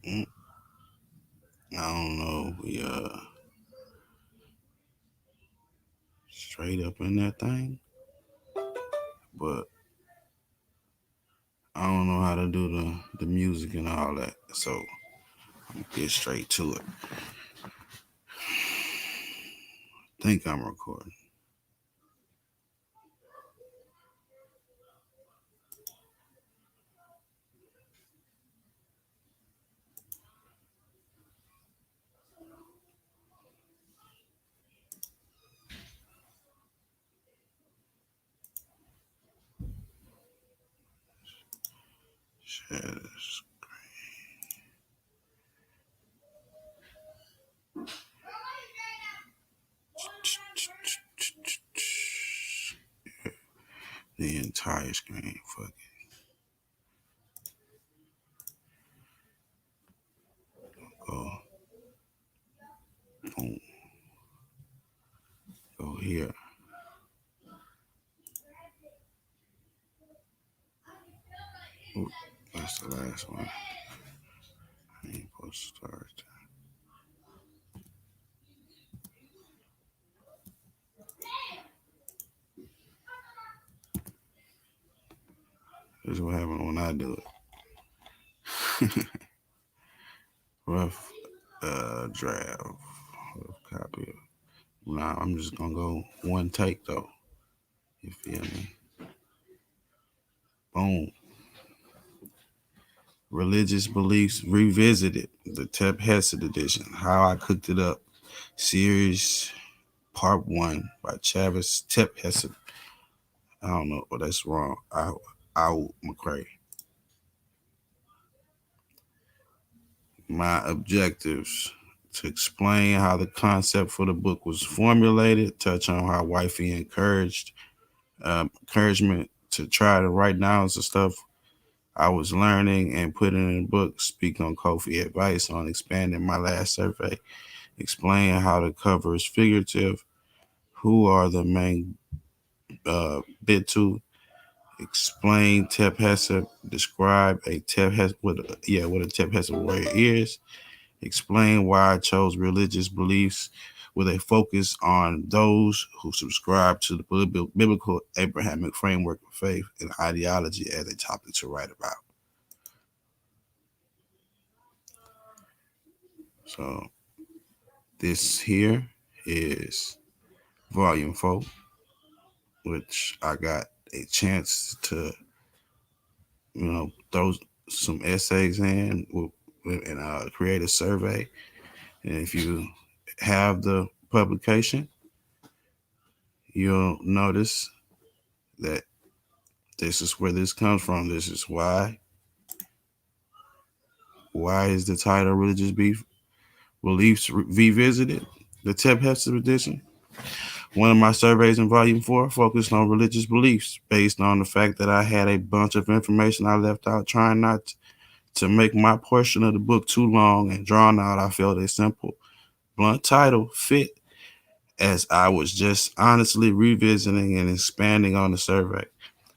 I don't know. We straight up in that thing, but I don't know how to do the music and all that. So I'm gonna get straight to it. Think I'm recording. Share this. The entire screen. Fuck it. Go. Boom. Go here. Ooh, that's the last one. I ain't supposed to start. This is what happens when I do it. Rough draft. Rough copy. Nah, I'm just gonna go one take though. You feel me? Boom. Religious Beliefs Revisited, the Tep Hesed edition. How I Cooked It Up. Series Part 1 by Chavis, Tep Heseb. I don't know, but that's wrong. Ahaw McCray. My objectives: to explain how the concept for the book was formulated, touch on how wifey encouragement to try to write down some stuff I was learning and putting in the book, speak on Kofi advice on expanding my last survey, explain how the cover is figurative, who are the main bit to, explain tep heseb, describe a tep heseb what a tep heseb warrior is, explain why I chose religious beliefs with a focus on those who subscribe to the biblical Abrahamic framework of faith and ideology as a topic to write about. So this here is volume 4, which I got a chance to, throw some essays in and create a survey. And if you have the publication, you'll notice that this is where this comes from. This is why. Why is the title Religious Beliefs Revisited? The Tep Hesed edition. One of my surveys in volume 4 focused on religious beliefs based on the fact that I had a bunch of information I left out, trying not to make my portion of the book too long and drawn out. I felt a simple, blunt title fit as I was just honestly revisiting and expanding on the survey.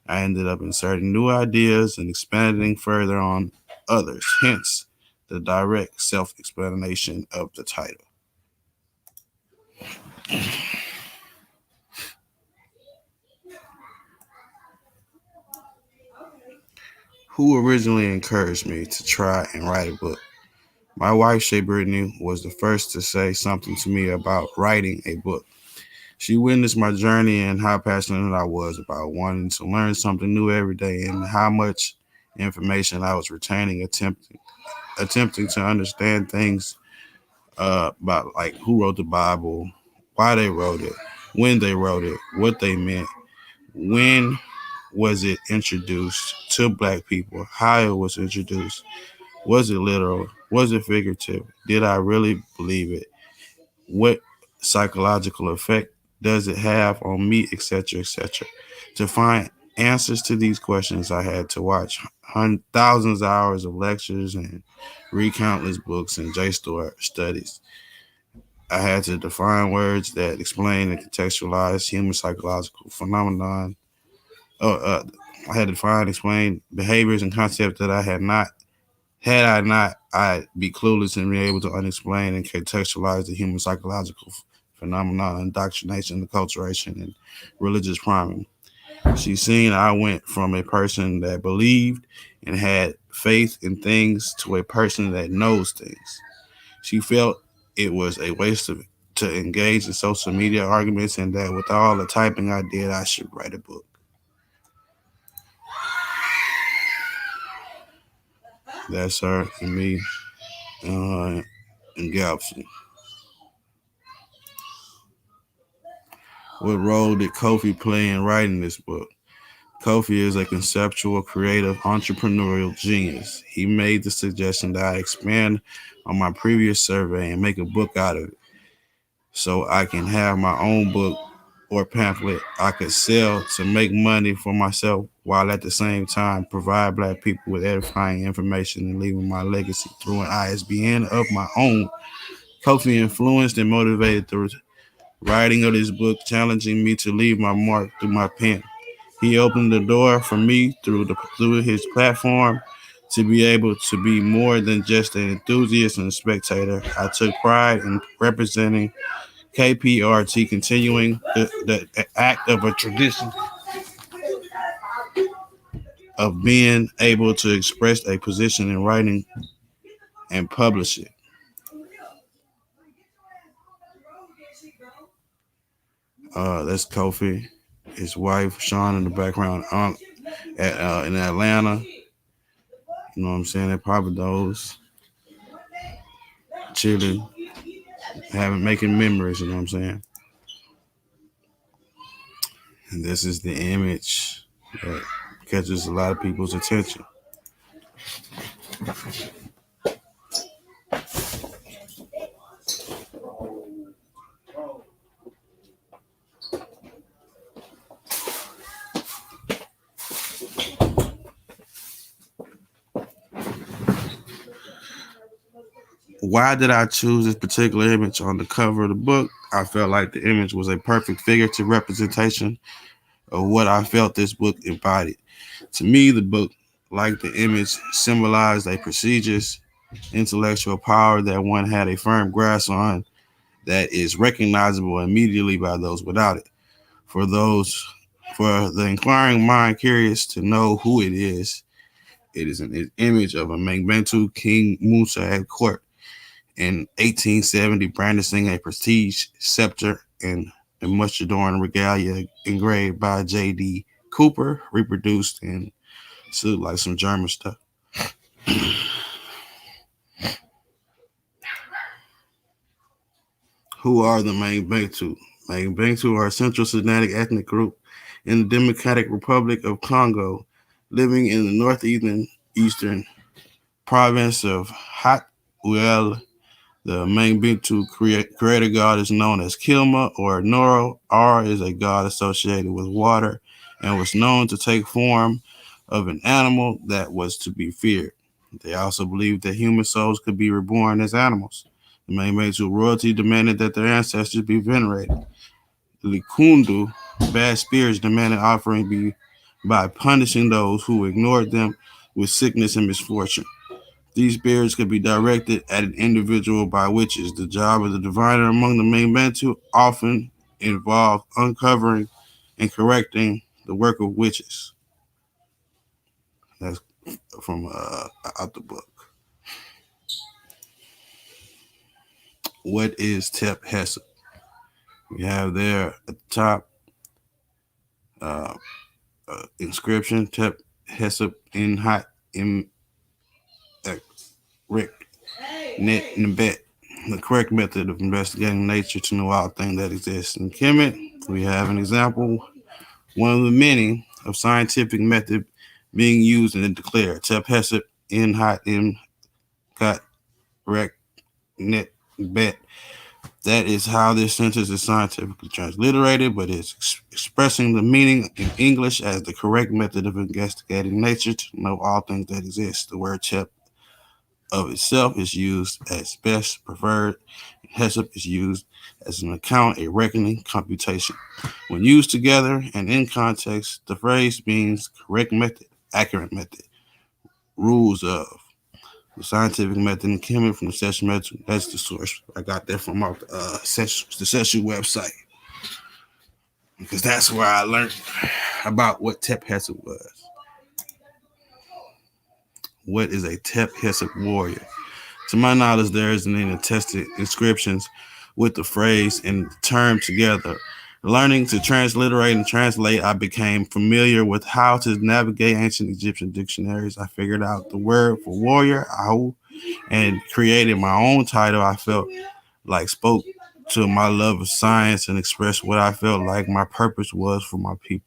I ended up inserting new ideas and expanding further on others, hence the direct self-explanation of the title. Who originally encouraged me to try and write a book? My wife, Shea Brittany, was the first to say something to me about writing a book. She witnessed my journey and how passionate I was about wanting to learn something new every day and how much information I was retaining, attempting to understand things about like who wrote the Bible, why they wrote it, when they wrote it, what they meant, when was it introduced to Black people, how it was introduced, was it literal, was it figurative, did I really believe it, what psychological effect does it have on me, etc., etc. To find answers to these questions, I had to watch thousands of hours of lectures and read countless books and JSTOR studies. I had to define words that explain and contextualize human psychological phenomenon. I had to define, explain behaviors and concepts that I had not Had I not, I'd be clueless and be able to unexplain and contextualize the human psychological phenomenon, indoctrination, acculturation, and religious priming. She's seen I went from a person that believed and had faith in things to a person that knows things. She felt it was a waste of to engage in social media arguments and that with all the typing I did, I should write a book. That's her and me in Galveston. What role did Kofi play in writing this book? Kofi is a conceptual, creative, entrepreneurial genius. He made the suggestion that I expand on my previous survey and make a book out of it so I can have my own book or pamphlet I could sell to make money for myself while at the same time provide Black people with edifying information and leaving my legacy through an ISBN of my own. Kofi influenced and motivated the writing of this book, challenging me to leave my mark through my pen. He opened the door for me through his platform to be able to be more than just an enthusiast and a spectator. I took pride in representing KPRT, continuing the act of a tradition of being able to express a position in writing and publish it. That's Kofi, his wife Sean in the background, in Atlanta. You know what I'm saying? They're probably those chilling, making memories. You know what I'm saying? And this is the image that catches a lot of people's attention. Why did I choose this particular image on the cover of the book? I felt like the image was a perfect figurative representation of what I felt this book embodied. To me, the book, like the image, symbolized a prestigious intellectual power that one had a firm grasp on that is recognizable immediately by those without it. For the inquiring mind curious to know who it is an image of a Mangbentu King Musa at court in 1870, brandishing a prestige scepter and a much adorned regalia engraved by J.D. Cooper, reproduced in like some German stuff. Who are the Mangbentu? Mangbentu are a Central Sudanese ethnic group in the Democratic Republic of Congo, living in the northeastern province of Haut-Uele. The Mangbentu creator god is known as Kilma or Noro. R is a god associated with water and was known to take form of an animal that was to be feared. They also believed that human souls could be reborn as animals. The Mangbentu royalty demanded that their ancestors be venerated. Likundu, bad spirits, demanded offering be by punishing those who ignored them with sickness and misfortune. These spirits could be directed at an individual by witches. The job of the diviner among the Mangbentu often involved uncovering and correcting the work of witches. That's from out the book. What is tep heseb? We have there at the top inscription tep heseb in hot in Rick net nebet. The correct method of investigating nature to know all things that exist. In Kemet, we have an example, one of the many of scientific method being used and declared. Tep heseb in hot in got rec net bet. That is how this sentence is scientifically transliterated, but it's expressing the meaning in English as the correct method of investigating nature to know all things that exist. The word tep of itself is used as best preferred. Heseb is used as an account, a reckoning, computation. When used together and in context, the phrase means correct method, accurate method, rules of. The scientific method and chemistry from the session method. That's the source. I got that from off the session website because that's where I learned about what tep heseb was. What is a tep heseb warrior? To my knowledge, there isn't any attested inscriptions with the phrase and the term together. Learning to transliterate and translate, I became familiar with how to navigate ancient Egyptian dictionaries. I figured out the word for warrior, Ahaw, and created my own title. I felt like spoke to my love of science and expressed what I felt like my purpose was for my people.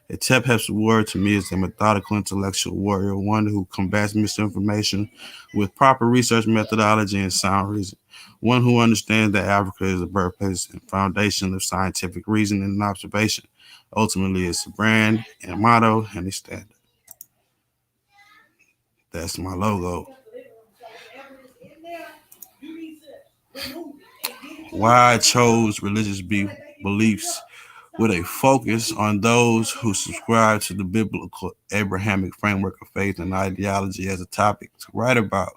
A tep heseb warrior to me is a methodical intellectual warrior, one who combats misinformation with proper research methodology and sound reason, one who understands that Africa is the birthplace and foundation of scientific reasoning and observation. Ultimately, it's a brand and a motto and a standard. That's my logo. Why I chose religious beliefs with a focus on those who subscribe to the biblical Abrahamic framework of faith and ideology as a topic to write about.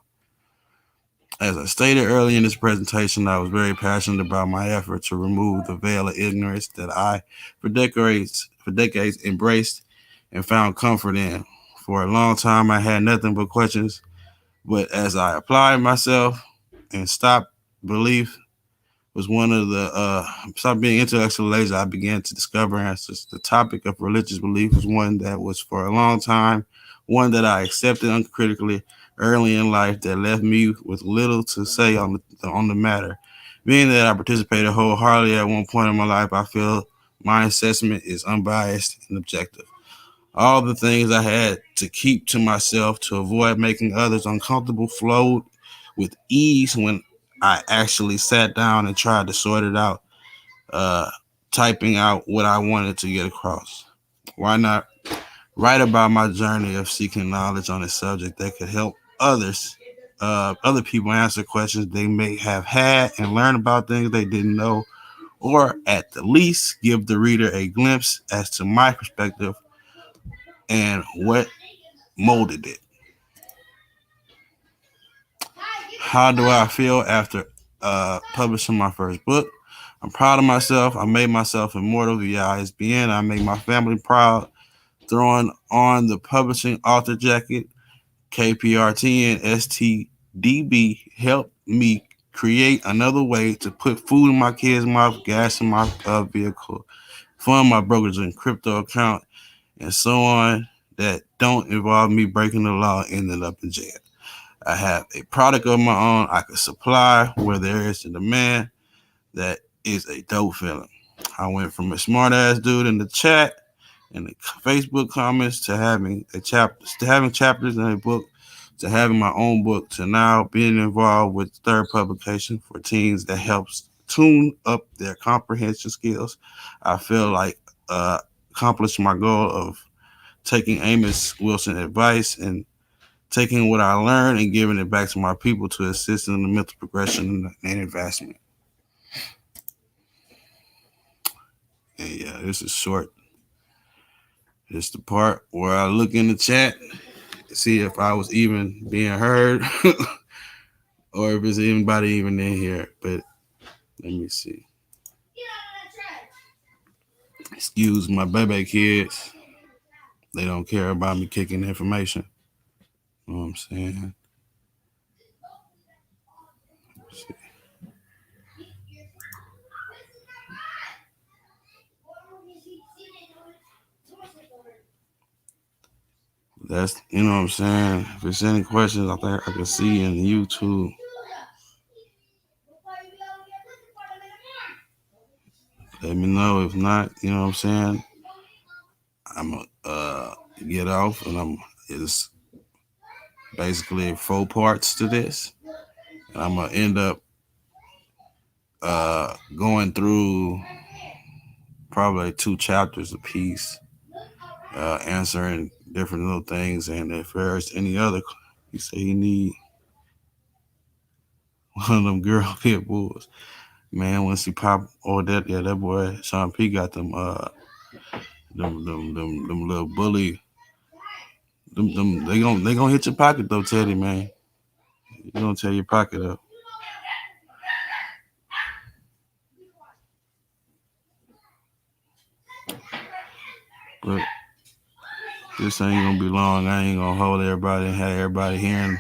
As I stated earlier in this presentation, I was very passionate about my effort to remove the veil of ignorance that I, for decades, embraced and found comfort in. For a long time, I had nothing but questions, but as I applied myself and stopped belief was one of the stop being intellectual lazy, I began to discover answers. The topic of religious belief was one that was for a long time, one that I accepted uncritically early in life that left me with little to say on the matter. Being that I participated wholeheartedly at one point in my life, I feel my assessment is unbiased and objective. All the things I had to keep to myself to avoid making others uncomfortable flowed with ease when I actually sat down and tried to sort it out, typing out what I wanted to get across. Why not write about my journey of seeking knowledge on a subject that could help other people answer questions they may have had and learn about things they didn't know, or at the least give the reader a glimpse as to my perspective and what molded it. How do I feel after publishing my first book? I'm proud of myself. I made myself immortal via ISBN. I made my family proud, throwing on the publishing author jacket. KPRT and STDB helped me create another way to put food in my kids' mouth, gas in my vehicle, fund my brokerage and crypto account, and so on that don't involve me breaking the law and ending up in jail. I have a product of my own I can supply where there is a demand. That is a dope feeling. I went from a smart ass dude in the chat and the Facebook comments to having chapters in a book, to having my own book, to now being involved with third publication for teens that helps tune up their comprehension skills. I feel like accomplished my goal of taking Amos Wilson advice and taking what I learned and giving it back to my people to assist in the mental progression and advancement. And yeah, this is short. This is the part where I look in the chat, see if I was even being heard or if there's anybody even in here. But let me see. Excuse my baby kids. They don't care about me kicking information. You know what I'm saying? That's, you know what I'm saying? If there's any questions, I think I can see in YouTube. Let me know. If not, you know what I'm saying? I'm going to get off, and it's basically 4 parts to this. And I'm going to end up going through probably 2 chapters a piece, answering different little things. And if there's any other, he said he need one of them girl pit bulls. Man, once he pop, that boy Sean P got them little bully. Them they gonna hit your pocket though, Teddy, man. You're gonna tear your pocket up. But this ain't gonna be long. I ain't gonna hold everybody and have everybody hearing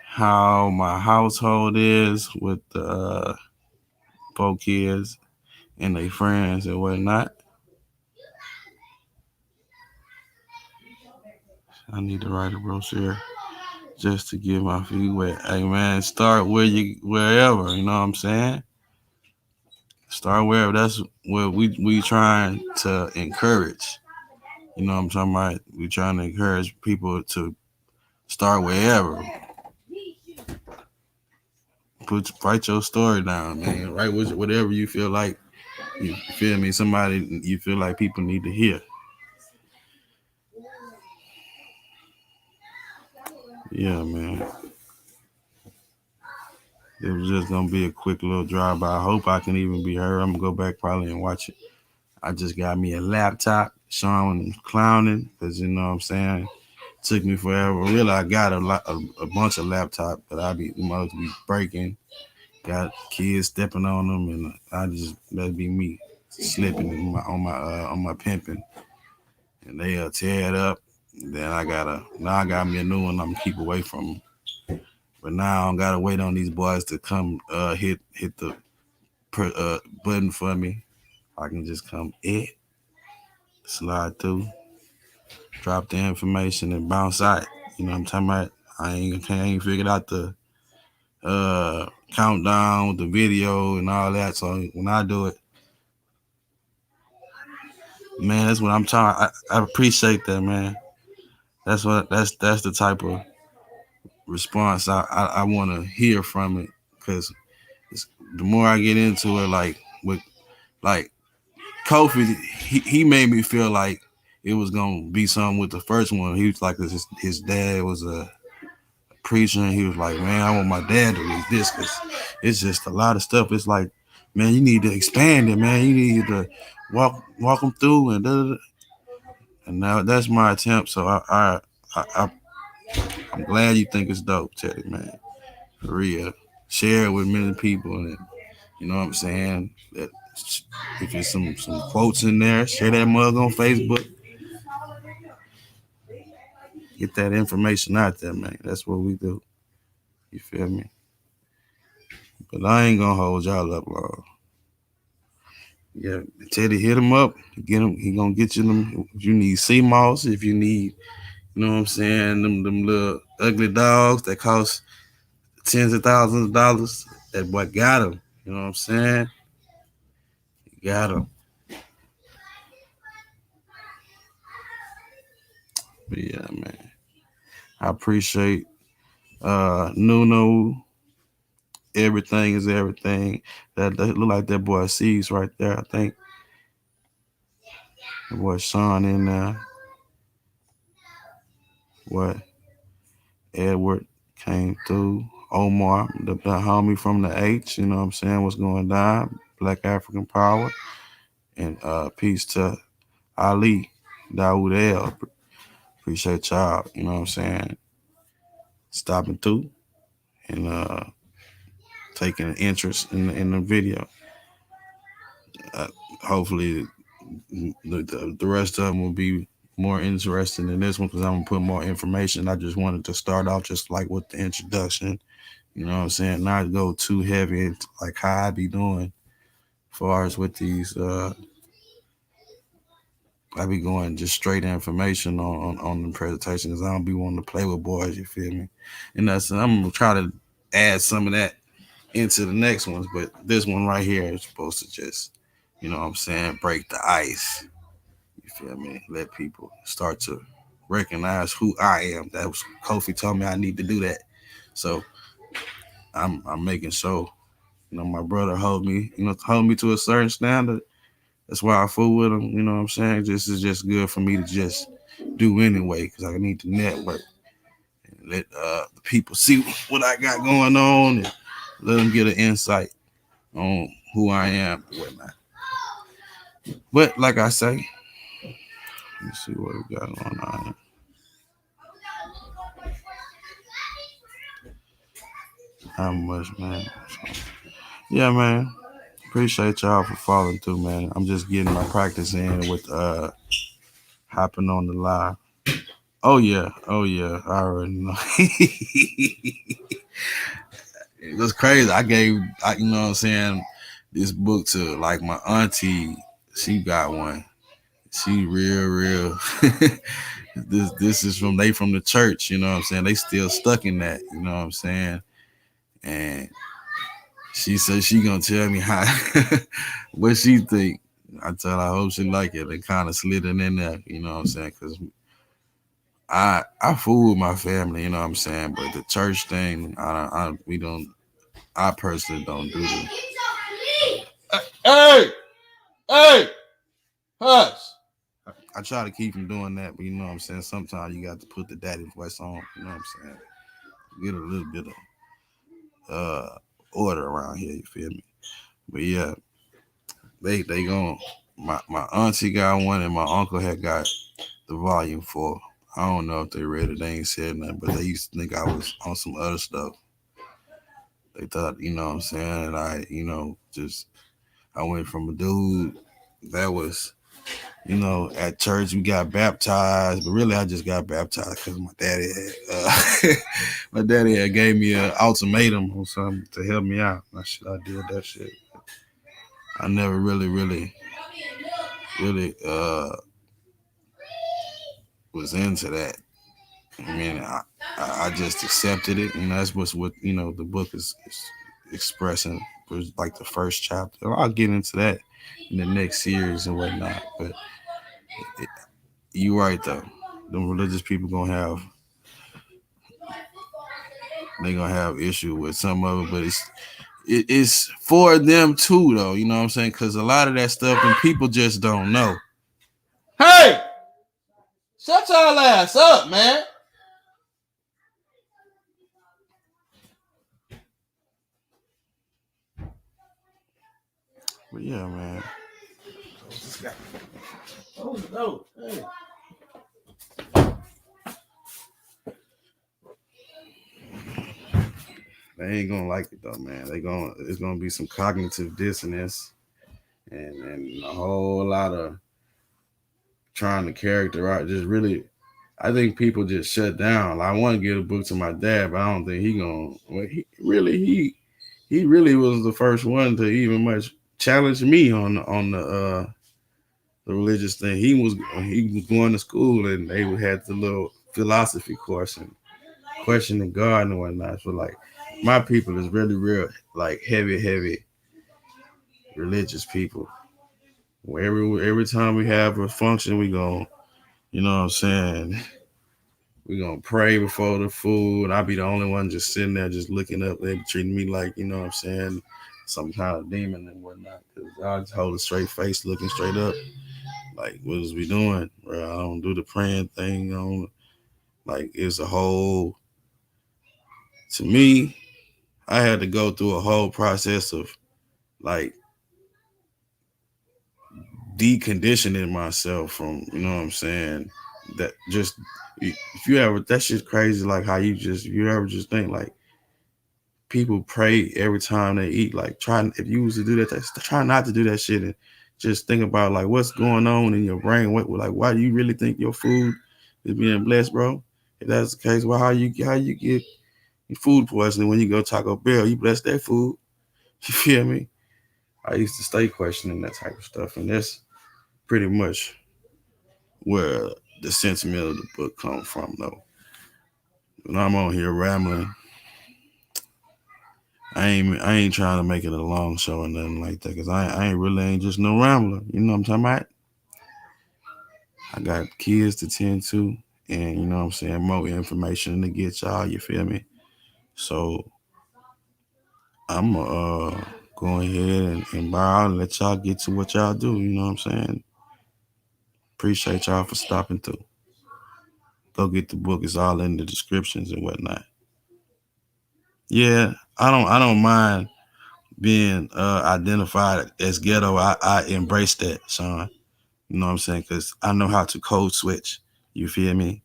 how my household is with the 4 kids and their friends and whatnot. I need to write a brochure just to give my feedback. Hey man, start wherever, you know what I'm saying? Start wherever. That's what we trying to encourage. You know what I'm talking about? We trying to encourage people to start wherever. Write your story down, man. Write whatever you feel like. You feel me? Somebody you feel like people need to hear. Yeah, man. It was just gonna be a quick little drive by. I hope I can even be heard. I'm gonna go back probably and watch it. I just got me a laptop. Sean was clowning because you know what I'm saying. It took me forever. Really, I got a bunch of laptops, but I be must be breaking. Got kids stepping on them, and that'd be me slipping on my pimping, and they tear it up. Then I got me a new one. I'm gonna keep away from them. But now I don't gotta wait on these boys to come hit the button for me. I can just come slide through, drop the information, and bounce out. You know what I'm talking about? I ain't figured out the countdown with the video and all that. So when I do it, man, that's what I'm talking. I appreciate that, man. That's the type of response I want to hear from it, because the more I get into it, like Kofi, he made me feel like it was gonna be something with the first one. He was like, his dad was a preacher, and he was like, man, I want my dad to read this because it's just a lot of stuff. It's like, man, you need to expand it, man. You need to walk them through and and now that's my attempt. So I'm glad you think it's dope, Teddy, man. For real, share it with many people, and you know what I'm saying. That if there's some quotes in there, share that mug on Facebook. Get that information out there, man. That's what we do. You feel me? But I ain't gonna hold y'all up long. Yeah, Teddy, hit him up. Get him. He gonna get you them. If you need sea moss, if you need, you know what I'm saying, them little ugly dogs that cost tens of thousands of dollars. That boy got him. You know what I'm saying? He got him. But yeah, man. I appreciate Nuno. Everything is everything. That look like that boy sees right there. I think that boy Sean in there. What Edward came through. Omar, the homie from the H, you know what I'm saying, what's going down. Black African Power. And peace to Ali, Dawood L. Appreciate y'all, you know what I'm saying, stopping through and taking an interest in the video. Hopefully the rest of them will be more interesting than this one, because I'm gonna put more information. I just wanted to start off just like with the introduction, you know what I'm saying, not go too heavy into like how I be doing as far as with these I be going just straight information on the presentations. I don't be wanting to play with boys, you feel me? And I'm gonna try to add some of that into the next ones, but this one right here is supposed to just, you know what I'm saying, break the ice. You feel me? Let people start to recognize who I am. That was Kofi told me I need to do that. So I'm making sure, you know, my brother hold me to a certain standard. That's why I fool with him. You know what I'm saying? This is just good for me to just do anyway, because I need to network and let the people see what I got going on and let them get an insight on who I am and whatnot. But like I say, let me see what we got on. Not much, man. So, yeah, man. Appreciate y'all for following through, man. I'm just getting my practice in with hopping on the live. Oh yeah, oh yeah. I already know. It was crazy. You know what I'm saying, this book to like my auntie. She got one. She real. This is from the church. You know what I'm saying. They still stuck in that. You know what I'm saying. And she said she gonna tell me how what she think. I tell her I hope she like it. They kind of slid it in there. You know what I'm saying. Because I fool with my family. You know what I'm saying. But the church thing, we don't. I personally don't do this. Hey, hey, hush. I try to keep from doing that, but you know what I'm saying. Sometimes you got to put the daddy voice on. You know what I'm saying. Get a little bit of order around here. You feel me? But yeah, they gon' my auntie got one and my uncle had got the volume 4. I don't know if they read it. They ain't said nothing, but they used to think I was on some other stuff. They thought, you know what I'm saying, just I went from a dude that was, at church we got baptized, but really I just got baptized because my daddy had gave me an ultimatum or something to help me out. I did that shit. I never really was into that. I mean, I just accepted it, and that's what the book is expressing. Was like the first chapter. I'll get into that in the next series and whatnot. But you right though. The religious people gonna have issue with some of it, but it's for them too though. You know what I'm saying? Because a lot of that stuff and people just don't know. Hey, shut y'all ass up, man. But yeah, man. Oh no! Hey. They ain't gonna like it though, man. It's gonna be some cognitive dissonance and a whole lot of trying to characterize. Just really, I think people just shut down. Like, I want to give a book to my dad, but I don't think he gonna. Well, he really was the first one to even much challenge me on the religious thing. He was going to school and they had the little philosophy course and questioning God and whatnot. So like my people is really real like heavy religious people. Every time we have a function, we go, you know what I'm saying? We gonna pray before the food. I'll be the only one just sitting there, just looking up. They be treating me like, you know what I'm saying, some kind of demon and whatnot. Cause I just hold a straight face, looking straight up. Like, what is we doing? Bro, I don't do the praying thing. Like, it's a whole. To me, I had to go through a whole process of like deconditioning myself from, you know what I'm saying, that just if you ever that shit's crazy, like how you ever just think like people pray every time they eat, like if you was to do that, try not to do that shit and just think about like what's going on in your brain. Why do you really think your food is being blessed, bro? If that's the case, well, how you get food poisoning when you go Taco Bell? You bless that food. You feel me? I used to stay questioning that type of stuff, and that's pretty much where the sentiment of the book comes from, though. When I'm on here rambling, I ain't trying to make it a long show or nothing like that, cause I ain't just no rambler. You know what I'm talking about? I got kids to tend to, and you know what I'm saying, more information to get y'all. You feel me? So I'm go ahead and bow out and let y'all get to what y'all do. You know what I'm saying? Appreciate y'all for stopping through. Go get the book. It's all in the descriptions and whatnot. Yeah, I don't mind being identified as ghetto. I embrace that, Sean. You know what I'm saying? Because I know how to code switch. You feel me?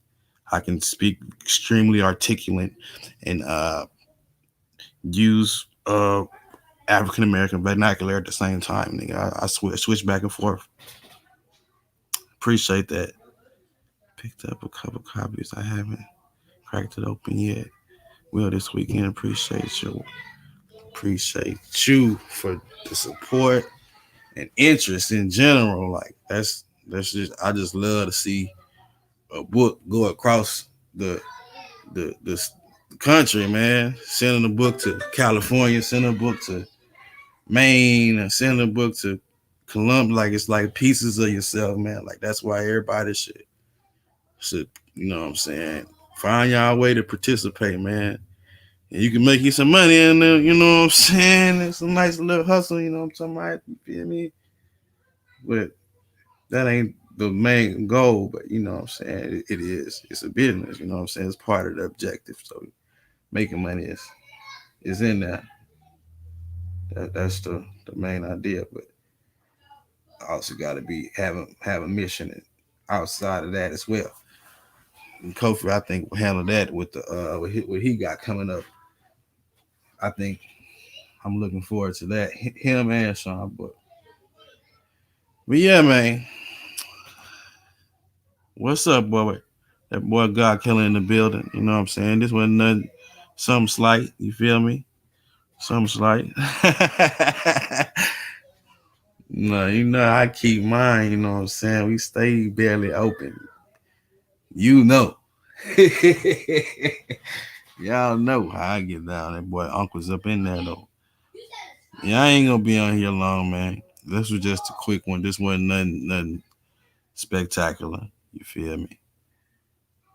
I can speak extremely articulate and use African American vernacular at the same time. Nigga, I switch back and forth. Appreciate that. Picked up a couple copies. I haven't cracked it open yet. Will this weekend. Appreciate you. Appreciate you for the support and interest in general. Like that's just I just love to see a book go across the country, man. Sending a book to California, sending a book to Maine, and sending a book to Columbia. Like it's like pieces of yourself, man. Like that's why everybody should you know what I'm saying, find y'all way to participate, man. And you can make you some money in there, you know what I'm saying? It's a nice little hustle, you know what I'm talking about? You feel me? But that ain't the main goal, but you know what I'm saying? It is. It's a business, you know what I'm saying? It's part of the objective. So making money is in there. That's the main idea. But I also gotta be have a mission outside of that as well. And Kofi, I think, will handle that with the what he got coming up. I think I'm looking forward to that. Him and Sean, but yeah, man. What's up, boy? That boy God Killer in the building. You know what I'm saying? This wasn't nothing, something slight. You feel me? Something slight. No, you know I keep mine. You know what I'm saying? We stay barely open. You know. Y'all know how I get down. That boy Uncle's up in there though. Yeah, I ain't gonna be on here long, man. This was just a quick one. This wasn't nothing spectacular. You feel me?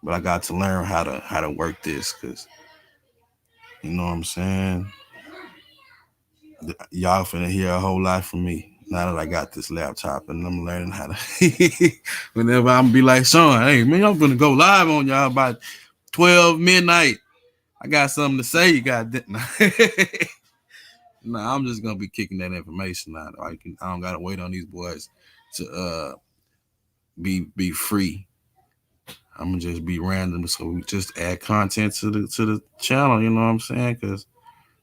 But I got to learn how to work this, cause you know what I'm saying. Y'all finna hear a whole lot from me now that I got this laptop, and I'm learning how to. Whenever I'm be like, Sean, hey man, I'm gonna go live on y'all by 12 midnight. I got something to say. You got that? Nah, I'm just gonna be kicking that information out. I don't gotta wait on these boys to be free. I'm gonna just be random, so we just add content to the channel. You know what I'm saying? Because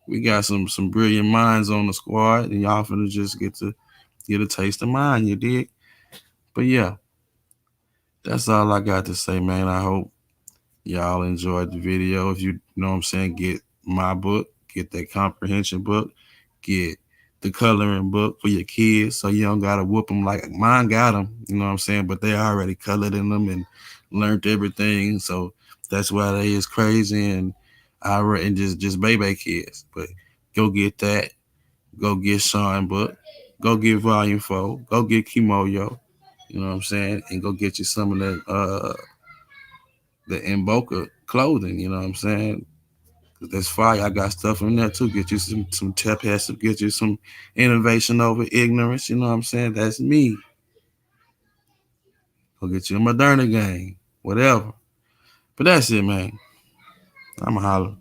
we got some brilliant minds on the squad, and y'all finna just get a taste of mine. You dig? But yeah, that's all I got to say, man. I hope y'all enjoyed the video. If you know what I'm saying, get my book, get that comprehension book, get the coloring book for your kids, so you don't gotta whoop them like mine got them. You know what I'm saying? But they already colored in them and learned everything, so that's why they is crazy and and just baby kids. But go get that. Go get Sean book. Go get Volume 4. Go get Kimoyo. You know what I'm saying? And go get you some of the Invoker clothing. You know what I'm saying? That's fire. I got stuff in there too. Get you some tep heseb. Get you some innovation over ignorance. You know what I'm saying? That's me. Go get you a Moderna game. Whatever. But that's it, man. I'm a holler.